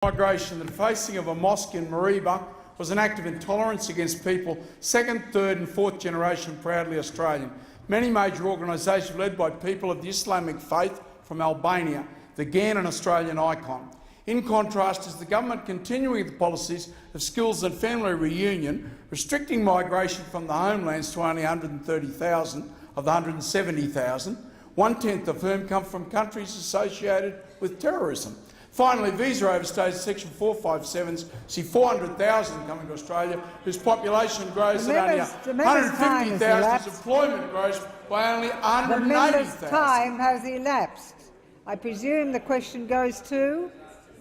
Migration, the defacing of a mosque in Mareeba was an act of intolerance against people second, third and fourth generation proudly Australian. Many major organisations led by people of the Islamic faith from Albania, the Ghan an Australian icon. In contrast is the government continuing the policies of skills and family reunion, restricting migration from the homelands to only 130,000 of the 170,000, one-tenth of whom come from countries associated with terrorism. Finally, visa overstays Section 457s see 400,000 coming to Australia, whose population grows at only 150,000 as employment grows by only 180,000. The member's time has elapsed. I presume the question goes to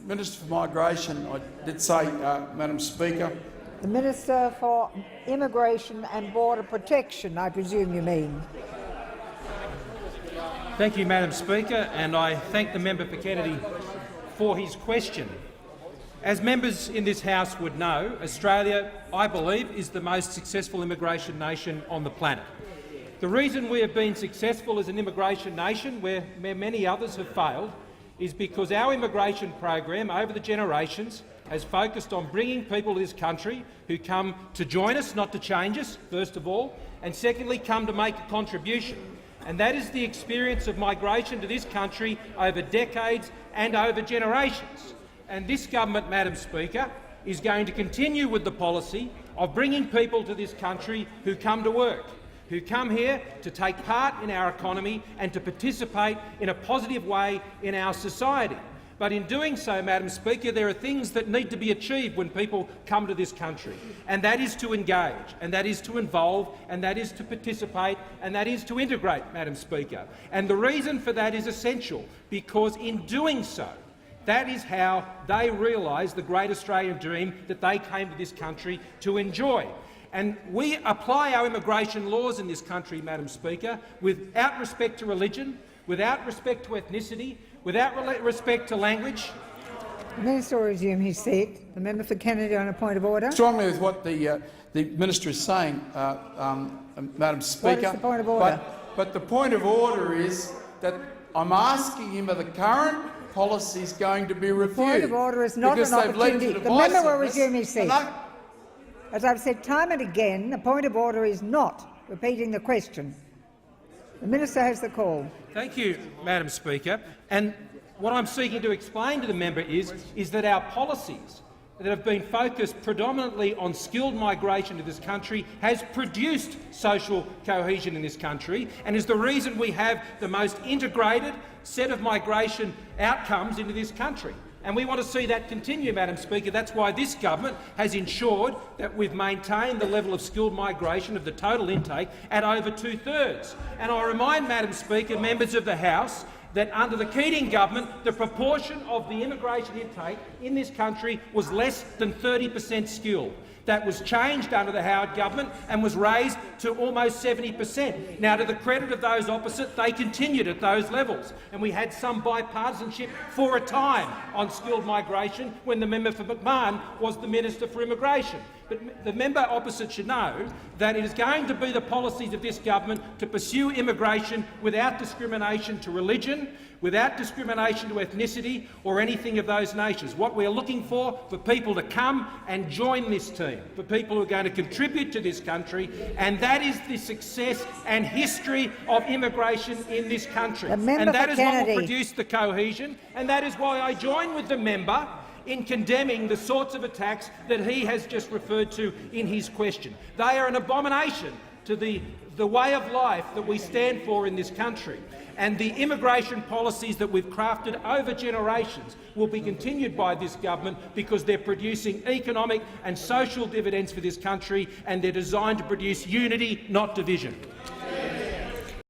Minister for Migration. I did say, Madam Speaker. the Minister for Immigration and Border Protection, I presume you mean. Thank you, Madam Speaker, and I thank the member for Kennedy for his question. As members in this House would know, Australia, I believe, is the most successful immigration nation on the planet. The reason we have been successful as an immigration nation, where many others have failed, is because our immigration program over the generations has focused on bringing people to this country who come to join us, not to change us, first of all, and secondly, come to make a contribution. And that is the experience of migration to this country over decades and over generations. And this government, Madam Speaker, is going to continue with the policy of bringing people to this country who come to work, who come here to take part in our economy and to participate in a positive way in our society. But in doing so, Madam Speaker, there are things that need to be achieved when people come to this country, and that is to engage, and that is to involve, and that is to participate, and that is to integrate, Madam Speaker. And the reason for that is essential, because in doing so, that is how they realise the great Australian dream that they came to this country to enjoy. And we apply our immigration laws in this country, Madam Speaker, without respect to religion, without respect to ethnicity, without respect to language. The Minister will resume his seat. The member for Kennedy on a point of order. Strongly with what the Minister is saying, Madam Speaker. What is the point of order? But the point of order is that I'm asking him, are the current policies going to be reviewed? The point of order is not an opportunity. The member will resume his seat. As I've said time and again, the point of order is not repeating the question. The Minister has the call. Thank you, Madam Speaker. And what I'm seeking to explain to the member is that our policies that have been focused predominantly on skilled migration to this country has produced social cohesion in this country and is the reason we have the most integrated set of migration outcomes into this country. And we want to see that continue, Madam Speaker. That's why this government has ensured that we've maintained the level of skilled migration of the total intake at over 2/3. And I remind, Madam Speaker, members of the House, that under the Keating government, the proportion of the immigration intake in this country was less than 30% skilled. That was changed under the Howard government and was raised to almost 70%. Now, to the credit of those opposite, they continued at those levels, and we had some bipartisanship for a time on skilled migration when the member for McMahon was the Minister for Immigration. But the member opposite should know that it is going to be the policies of this government to pursue immigration without discrimination to religion, without discrimination to ethnicity or anything of those natures. What we are looking for people to come and join this team, for people who are going to contribute to this country, and that is the success and history of immigration in this country. And that is what will produce the cohesion, and that is why I join with the member in condemning the sorts of attacks that he has just referred to in his question. They are an abomination to the way of life that we stand for in this country. And the immigration policies that we've crafted over generations will be continued by this government because they're producing economic and social dividends for this country, and they're designed to produce unity, not division.